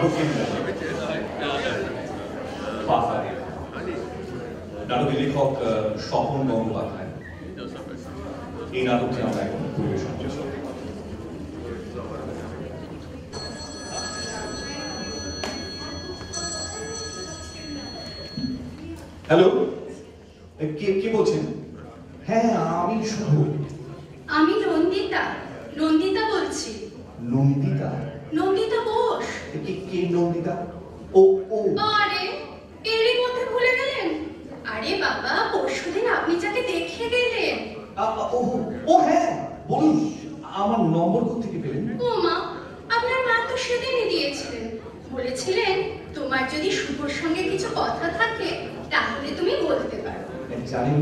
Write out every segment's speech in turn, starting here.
নাটক কেন্দ্র নাটকের লেখক স্বপন গঙ্গোপাধ্যায়। এই নাটকটি আমরা এখন পরিবেশন করছি। হ্যালো, কে বলছেন? হ্যাঁ, আমি শুভ। আমি নন্দিতা বলছি। নন্দিতা? নন্দিতা বোস। কে নন্দিতা? ও ও আরে এরই মধ্যে ভুলে গেলেন? আরে বাবা, পরশুদিন আপনি যাকে দেখে গেলেন। ও হ্যাঁ, বলুন, আমার নম্বর কোথা থেকে পেলেন? ও মা, আপনার মা তো সেদিনই দিয়েছিলেন, বলেছিলেন তোমার যদি শুভর সঙ্গে কিছু কথা থাকে তাহলে তুমি বলতে পারো। জানেন,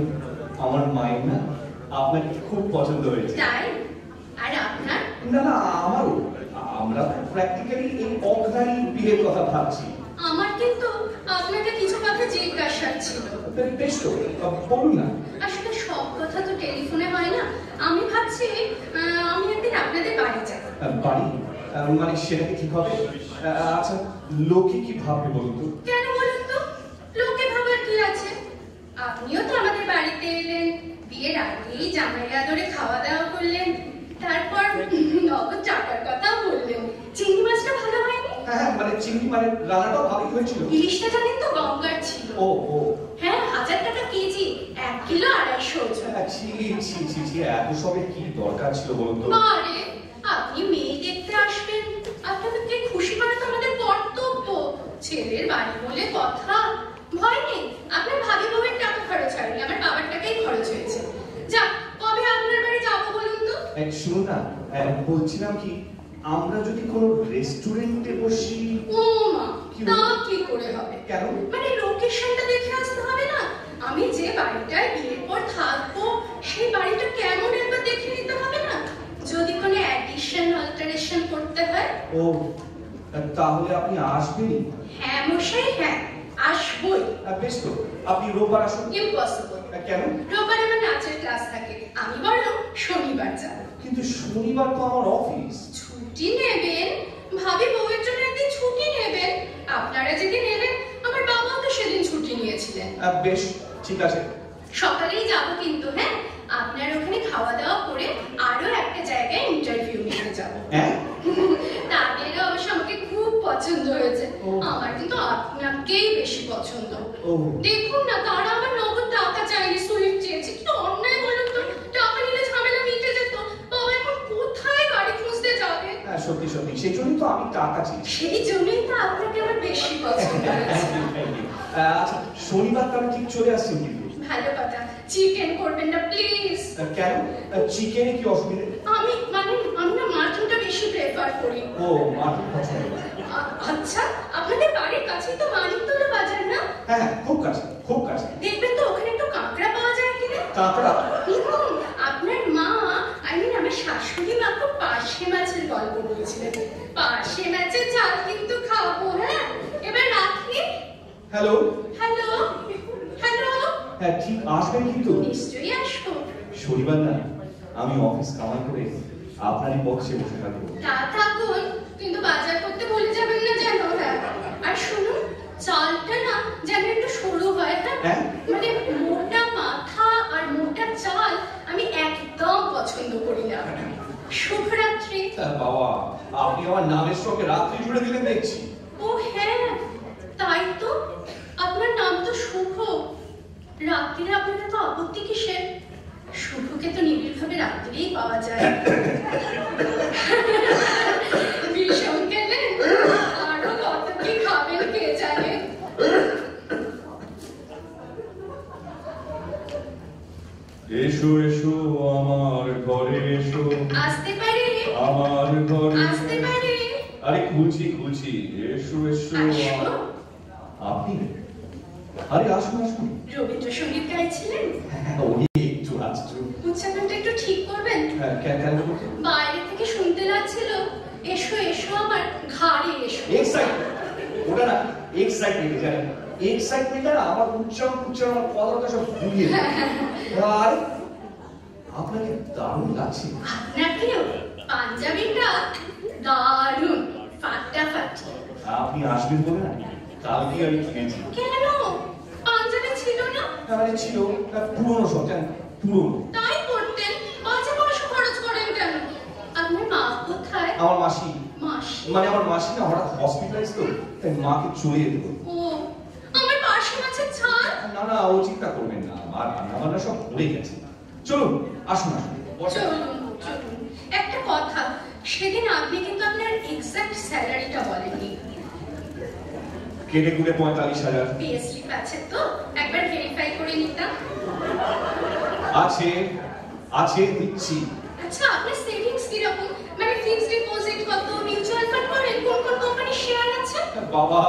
আমার মায়ের না আপনাকে খুব পছন্দ হয়েছে। তাই? আর আপনার? না না, আমারও। আমরা প্র্যাকটিক্যালি এই অর্ডিনারি বিয়ের কথা ভাবছি। আমার কিন্তু আপনাকে কিছু কথা জিজ্ঞাসা ছিল। বেশ তো, বলুন না। আসলে সব কথা তো টেলিফোনে হয় না। আমি ভাবছি আমি একদিন আপনাদের বাড়ি যাব। বাড়ি? মানে সেটা কি ঠিক হবে? আচ্ছা, লোকে কি ভাববে বলুন তো? কেন বলুন তো? লোকে ভাবার কি আছে? আপনিও তো আমাদের বাড়িতে এলেন, বিয়ের আগেই জামাই আদরে খাওয়া দাওয়া করলেন, তারপর নগদ টাকার কথা বললেন। চিংড়ি মাছটা ভালো হয়নি? হ্যাঁ, মানে চিংড়ি মানে রান্নাটাও ভালোই হয়েছিল। ইলিশটা জানেন তো গঙ্গার ছিল। ও ও হ্যাঁ, 1000 টাকা কেজি, 1 কিলো 250 ওজন। এত সবে কি দরকার ছিল বলুন তো? আরে আপনি মেয়ে দেখতে আসবেন, আপনাদেরকে খুশি করা তো আমাদের কর্তব্য। ছেলের বাড়ি বলে কথা। ভয় নেই, আপনার ভাবি বউয়ের টাকা খরচ হয়নি, আমার বাবার টাকাই খরচ হয়েছে। যাক, কবে আপনার বাড়ি যাবো বলুন তো? শুনুন না, বলছিলাম কি, আমরা যদি কোনো রেস্টুরেন্টে বসি। ও মা, তা কি করে হবে? কেন? মানে লোকেশনটা দেখে আসতে হবে না? আমি যে বাড়িটায় বিয়ের পর থাকবো সেই বাড়িটা কেমন একবার দেখে নিতে হবে না? যদি কোনো অ্যাডিশন অল্টারেশন করতে হয়। ও, তাহলে আপনি আসবেনই? হ্যাঁ মশাই, হ্যাঁ আসবই। বেশ তো, আপনি রোববার আসুন। ইম্পসিবল। কেন? রোববার আমার নাচের ক্লাস থাকে, আমি বরং শনিবার যাব। কিন্তু শনিবার তো আমার অফিস। ছুটি নেবেন, ভাবি বউয়ের জন্য একদিন ছুটি নেবেন। আপনারা যেদিন এলেন আমার বাবাও তো সেদিন ছুটি নিয়েছিলেন। বেশ, ঠিক আছে। সকালেই যাব কিন্তু। হ্যাঁ, আপনার ওখানে খাওয়া দাওয়া করে আরো একটা জায়গায় ইন্টারভিউ নিতে যাব। হ্যাঁ, তাদেরও অবশ্য আমাকে খুব পছন্দ হয়েছে। আমার কিন্তু আপনাকেই বেশি পছন্দ। দেখুন না, তারা আমার নগদ টাকা চাইনি, সুইট চেয়েছে। কি অন্যায় বলুন তো? টাকা নিলে ঝামেলা মিটে যেত। বাবা এখন কোথায় গাড়ি খুঁজতে যাবে? সত্যি সত্যি, সেই জন্যই তো আমি টাকা চাই। সেই জন্যই তো আপনাকে আমার বেশি পছন্দ হয়েছে। আচ্ছা, শনিবার তাহলে ঠিক চলে আসছেন কিন্তু। ভালো কথা। চিকেন করবেন না প্লিজ? কেন? চিকেনে কি অসুবিধা? আমি না মাটনটা বেশি প্রেফার করি। ও, মাটন পছন্দ। আচ্ছা, আপনাদের বাড়ির কাছেই তো মানিকতলা বাজার না? হ্যাঁ, খুব কাছে, খুব কাছে। দেখবেন তো ওখানে একটু কাঁকড়া পাওয়া যায় কিনা? কাঁকড়া? আপনার মা, আমার শাশুড়ি মা খুব পার্শে মাছের গল্প বলছিলেন। পার্শে মাছের ঝাল কিন্তু খাবো। হ্যাঁ, এবার রাখি। Hello hello hello. হ্যাঁ, ঠিক আসবেন কিন্তু? নিশ্চয়ই আসবো। শনিবার না আমি অফিস কামাই করে আপনারই বক্সে বসে থাকবো। তা থাকুন, কিন্তু বাজার করতে ভুলে যাবেন না যেন। হ্যাঁ, আর শুনুন, চালটা না যেন একটু সরু হয়। হ্যাঁ, মানে মোটা মাথা আর মোটা চাল আমি একদম পছন্দ করি না। শুভরাত্রি। বাবা, আপনি আমার নামের সঙ্গে রাত্রি জুড়ে দিলেন দেখছি। ও হ্যাঁ, তাই তো। আপনার নাম তো শুভ। রাত্রিরে আপনার তো আপত্তি কিসের? শুভকে তো নিবিড়ভাবে রাত্রিরেই পাওয়া যায়। ভীষণ গেলেন, আরো কত কি খাবেন কে জানে। এসো এসো আমার ঘরে এসো। আসতে পারি? আমার ঘরে আসতে পারি? আরে খুলছি খুলছি, এসো এসো। আপনি? আরে আসুন আসুন। রবীন্দ্রসঙ্গীত গাইছিলেন? ওই একটু আসছো। উচ্চারণটা একটু ঠিক করবেন? কেন? বাইরে থেকে শুনতে লাগছিল এসো এসো আমার ঘাড়ে এসো। এক্সাইটমেন্ট, ওটা না এক্সাইটমেন্ট, জানেন এক্সাইটমেন্টটা আমার উচ্চারণ কথাটা সব ভুলিয়ে আর আপনাকে দারুণ লাগছে। আপনাকেও পাঞ্জাবিটা দারুণ ফাটাফাটি। আপনি আসবেন বলে না কালকে আমি কিনেছি। কেন পাঞ্জাবি ছিল না? মানে ছিল পুরনো সব, জানেন পুরনো। তাই করতেন, বাজে পয়সা খরচ করেন কেন? আপনার মা কোথায়? আমার মাসি, মাসি? মানে আমার মাসি না হঠাৎ হসপিটালাইজ তো, তাই মাকে চলে যেতে বলবো। ও, আমার পাশে আছে ছাড়। না না, ও চিন্তা করবেন না, আর রান্নাবান্না সব ভরে গেছে। চলুন আসুন আসুন বসুন। চলুন চলুন। একটা কথা, সেদিন আপনি কিন্তু আপনার এক্সাক্ট স্যালারিটা বলেননি। কেটে কুটে 45,000 পেয়ে স্লিপ আছে তো? একবার ভেরিফাই করে নিতাম। আছে, আছে দিচ্ছি। আচ্ছা, আপনার সেভিংস কিরকম? মানে ফিক্সড ডিপোজিট কত, মিউচুয়াল ফান্ড করেন, কোন কোন কোম্পানির শেয়ার আছে? বাবা,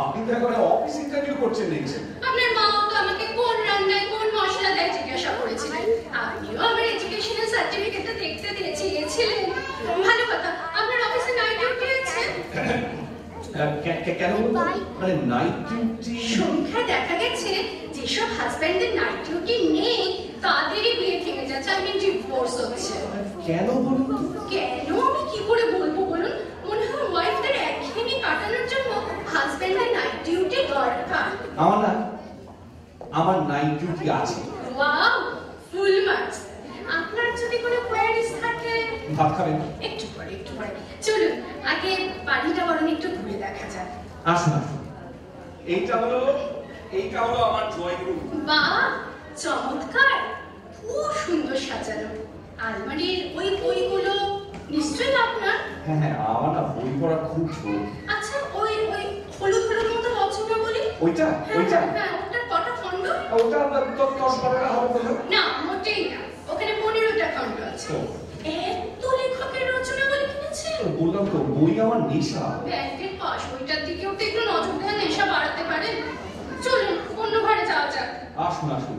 আপনি তো এখন অফিস ইন্টারভিউ করছেন দেখছেন। আপনার মাও তো আমাকে কোন রান্নায় কোন মশলা দেয় জিজ্ঞাসা করেছিলেন। আপনিও আমার এডুকেশনাল সার্টিফিকেটটা দেখতে দিয়েছিলেন। ভালো কথা, আপনার অফিসে নাইট ডিউটি আছে? কেন বলতো? মানে নাইট ডিউটি সংখ্যায় দেখা গেছে যেসব হাজবেন্ডের নাইট ডিউটি নেই তাদেরই বিয়ে ভেঙে যাচ্ছে, আমি ডিভোর্স হচ্ছে। কেন বলুন? কেন আমি কি করে বলবো বলুন? মনে হয় ওয়াইফদের একঘেয়েমি কাটানোর জন্য হাজবেন্ডের নাইট ডিউটি দরকার। আমার না, আমার নাইট ডিউটি আছে। Wow, full marks. আপনার যদি কোনো কোয়ারিজ থাকে ভাত খাবেন? একটু পরে চলুন আগে বাড়িটা বরং একটু ঘুরে দেখা যাক। আসুন আসুন। এইটা হলো আমার ড্রয়িং রুম। বাহ, চমৎকার, খুব সুন্দর সাজানো। আলমারির ওই বইগুলো নিশ্চয়ই আপনার? হ্যাঁ হ্যাঁ, আমার না বই পড়া খুব ঝোঁক। আচ্ছা, ওই হলুদ হলুদ মতো রচনা বলি ওইটা হ্যাঁ, ওইটা হ্যাঁ, ওটার কটা খণ্ড? ওটা আপনার 10-12টা হবে বলুন। না, মোটেই না, ওখানে 15টা খণ্ড আছে। ও। এত লেখকের রচনা বলে কিনেছেন? বললাম তো বই আমার নেশা। ব্যাংকের পাশ বইটার দিকেও তো একটু নজর দেওয়া নেশা বাড়াতে পারে। চলুন অন্য ঘরে যাওয়া যাক। আসুন আসুন।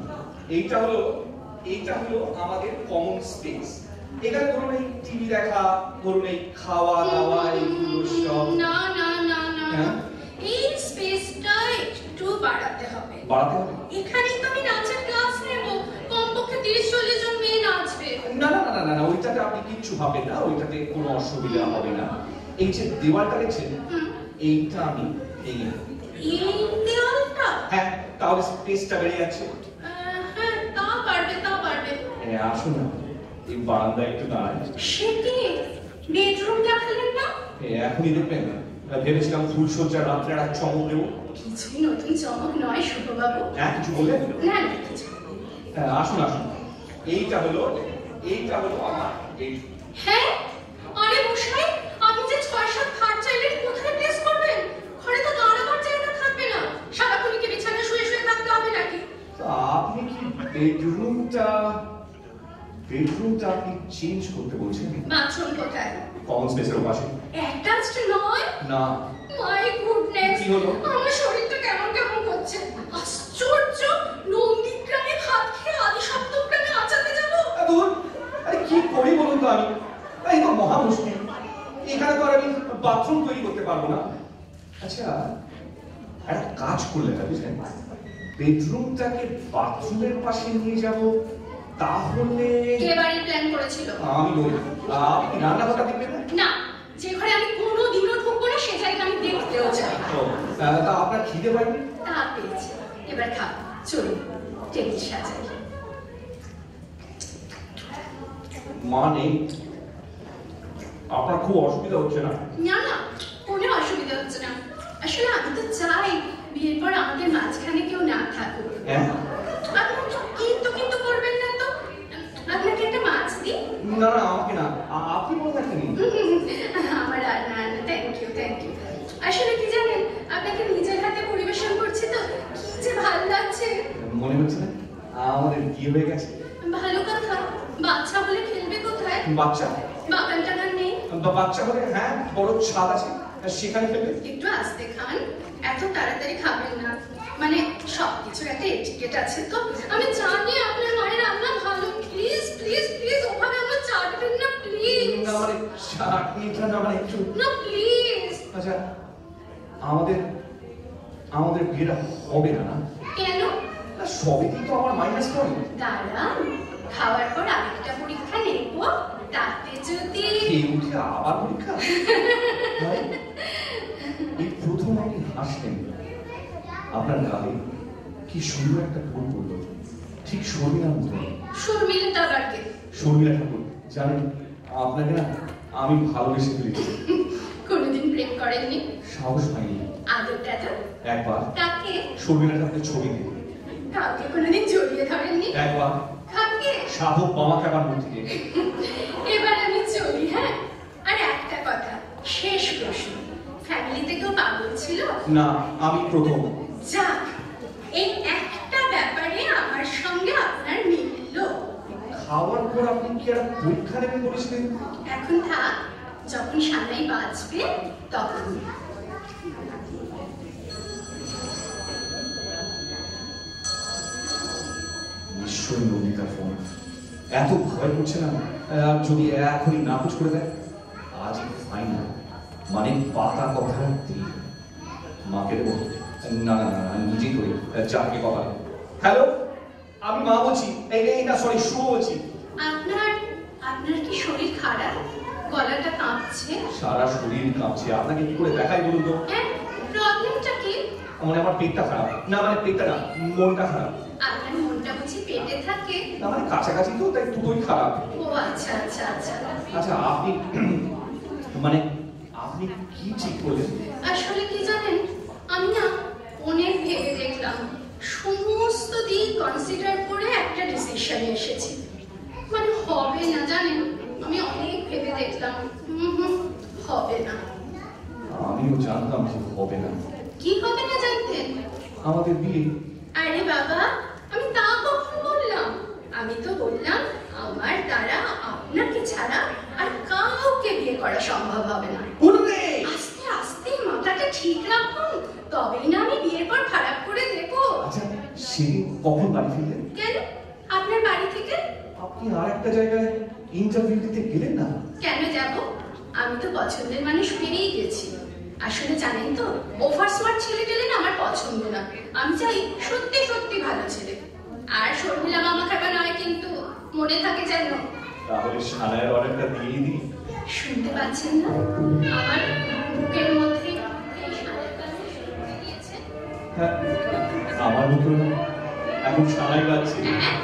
এইটা হলো আমাদের কমন স্পেস। এখানে ধরুন এই টিভি দেখা, ধরুন এই খাওয়া দাওয়া, এইগুলো সব। না না না না, হ্যাঁ? এই স্পেসটা একটু বাড়াতে হবে। বাড়াতে হবে? এখানেই তো আমি নাচের ক্লাস নেব, কমপক্ষে 30-40 জন মেয়ে নাচবে। না না না না না, ওইটাতে আপনি কিচ্ছু ভাবেন না, ওইটাতে কোনো অসুবিধা হবে না। এই যে দেওয়ালটা দেখছেন, এইটা আমি ভেঙে দেব। এই দেওয়ালটা? হ্যাঁ, তাহলে স্পেসটা বেড়ে যাচ্ছে। হ্যাঁ, তা পারবে। হ্যাঁ, আসুন না, এই বারান্দায় একটু দাঁড়ায়। সে কি, বেডরুম দেখালেন না? এখনই দেখবেন, ভেবেছিলাম ফুলসজ্জার রাত্রে একটা চমক দেবো। কিছুই নতুন চমক নয় শুভবাবু। হ্যাঁ, কিছু বললেন? না না, কিছু। হ্যাঁ, আসুন আসুন। এইটা হলো আমার বেডরুম। হ্যাঁ, আরে মশাই, আপনি যে 6-7 খাট চাইলেন, কোথায় প্লেস করবেন? ঘরে তো দাঁড়াবার জায়গা থাকবে না, সারাক্ষণ কি বিছানায় শুয়ে থাকতে হবে নাকি? তা আপনি কি বেডরুমটা আপনি চেঞ্জ করতে বলছেন? বাথরুম কোথায়? কমন স্পেসের পাশে। অ্যাটাচড নয়? না। মাই গুডনেস, কি হলো? আমার শরীরটা কেমন করছে। আশ্চর্য, নন্দীগ্রামে ভাত খেয়ে আদি সপ্তগ্রামে আচাতে যাবো? ধুর, আরে কি করি বলুন তো আমি? এই তো মহা মুশকিল। এখানে তো আর আমি বাথরুম তৈরি করতে পারবো না। আচ্ছা, একটা কাজ করলে না, বুঝলেন, বেডরুমটাকে বাথরুমের পাশে নিয়ে যাব, তাহলে কে বাড়ির প্ল্যান করেছিল? আমি নই। আপনি রান্নাঘরটা দেখবেন না? না, যে ঘরে আমি কোনোদিনও ঢুকবো না সে জায়গা আমি দেখতেও চাই না। ও, তা আপনার খিদে পায়নি? তা পেয়েছি, এবার খাবো। চলুন টেবিল সাজাই। মানে আপনার খুব অসুবিধা হচ্ছে না? না না, কোনো অসুবিধা হচ্ছে না। আসলে আমি তো চাই বিয়ের পর আমাদের মাঝখানে কেউ না থাকুক। হ্যাঁ? আপনি কিন্তু করবেন না তো? আপনাকে একটা মাছ দিই? না না, আমাকে না, আপনি বলে থাকেন। আমার আর না, থ্যাংক ইউ। আসলে কি জানেন, আপনাকে নিজের হাতে পরিবেশন করছি তো কি যে ভালো লাগছে। মনে হচ্ছে না আমাদের বিয়ে হয়ে গেছে? ভালো কথা, বাচ্চা হলে খেলবে কোথায়? বাচ্চা? বাগান টাগান নেই? বাচ্চা হলে হ্যাঁ, বড় ছাদ আছে, সেখানে ফেলবে। একটু আস্তে খান, এত তাড়াতাড়ি খাবেন না। মানে সবকিছুর একটা এটিকেট আছে তো। আমি জানি আপনার মায়ের রান্না ভালো, প্লিজ ওভাবে আমার চাটবেন না প্লিজ। না মানে চাটনিটা না, মানে একটু। না প্লিজ। আচ্ছা, আমাদের বিয়েটা হবে না? কেন? সবেতেই তো আমার মাইনাস পয়েন্ট। দাঁড়ান, খাওয়ার পর আরেকটা পরীক্ষা নেব, তাতে যদি খেয়ে উঠে আবার পরীক্ষা? এই হাসলেন। আপনার গালে কি সুন্দর একটা ফুল পড়লো, ঠিক শর্মিলার মতো। শর্মিলা টাকারকে? শর্মিলা ঠাকুর। জানেন, আপনাকে না আমি ভালোবেসে ফেলেছি। কোনোদিন প্রেম করেননি? সাহস পাইনি। আদর টাদর? একবার। কাকে? শর্মিলা ঠাকুরের ছবি দিয়ে। কাউকে কোনোদিন জড়িয়ে ধরেননি? একবার। কাকে? সাধক বাবা কাকার মধ্যে থেকে। এবার আমি চলি। হ্যাঁ, আর একটা কথা, শেষ প্রশ্ন, ফ্যামিলিতে কেউ পাগল ছিল? না, আমি প্রথম। যাক, এই একটা ব্যাপারে আমার সঙ্গে আপনার মিলল। খাওয়ার পর আপনি কি আর পরীক্ষা নেবেন বলেছিলেন? এখন থাক, যখন সামনেই বাঁচবে তখন। নিশ্চয়ই নন্দিতার ফোন। এত ভয় করছে না যদি এখনই নাকচ করে দেয়। আজই ফাইনাল, মানে পাতা কথা দিই। মাকে দেবো? না না না, নিজেই করে যাকে কথা। হ্যালো, আমি মা বলছি। এই না, সরি, শুভ বলছি। আপনার আপনার কি শরীর খারাপ? গলাটা কাঁপছে। সারা শরীর কাঁপছে। আপনাকে কি করে দেখাই বলুন তো? হ্যাঁ, প্রবলেমটা কি? মানে আমার পেটটা খারাপ। না মানে পেটটা না, মনটা খারাপ। আপনার মনটা বুঝি পেটে থাকে? না মানে কাছাকাছি তো, তাই দুটোই খারাপ। ও আচ্ছা আচ্ছা আচ্ছা। আচ্ছা, আপনি মানে আপনি কি ঠিক করলেন? আসলে কি জানেন, আমি না অনেক ভেবে দেখলাম, সমস্ত দিক কনসিডার করে একটা ডিসিশনে এসেছি। মানে হবে না জানেন, আমি অনেক ভেবে দেখলাম, হবে না। আমিও জানতাম যে হবে না। কি হবে না জানতেন? আমাদের বিয়ে। আরে বাবা, আমি তা কখন বললাম? আমি তো বললাম আমার দ্বারা আপনাকে ছাড়া আর কাউকে বিয়ে করা সম্ভব হবে না। আস্তে আস্তে মাথাটা ঠিক রাখুন, তবেই না আমি বিয়ের পর খারাপ করে দেব। আচ্ছা, সেদিন কখন বাড়ি ফিরলেন? কেন, আপনার বাড়ি থেকে? আপনি আর একটা জায়গায় ইন্টারভিউ দিতে গেলেন না? কেন যাব? আমি তো পছন্দের মানুষ পেয়েই গেছি। আসলে জানেন তো, ওভার স্মার্ট ছেলে টেলে না আমার পছন্দ না। আমি চাই সত্যি সত্যি ভালো ছেলে। আর শর্মিলা মামা খাবা নয় কিন্তু, মনে থাকে যেন। তাহলে সানায়ের অর্ডারটা দিয়ে দিই। শুনতে পাচ্ছেন না? আমার বুকের মধ্যে এই সানায়ের কাছে শুনতে গিয়েছে। হ্যাঁ, আমার মতো এখন সানাই বাজছে। হ্যাঁ,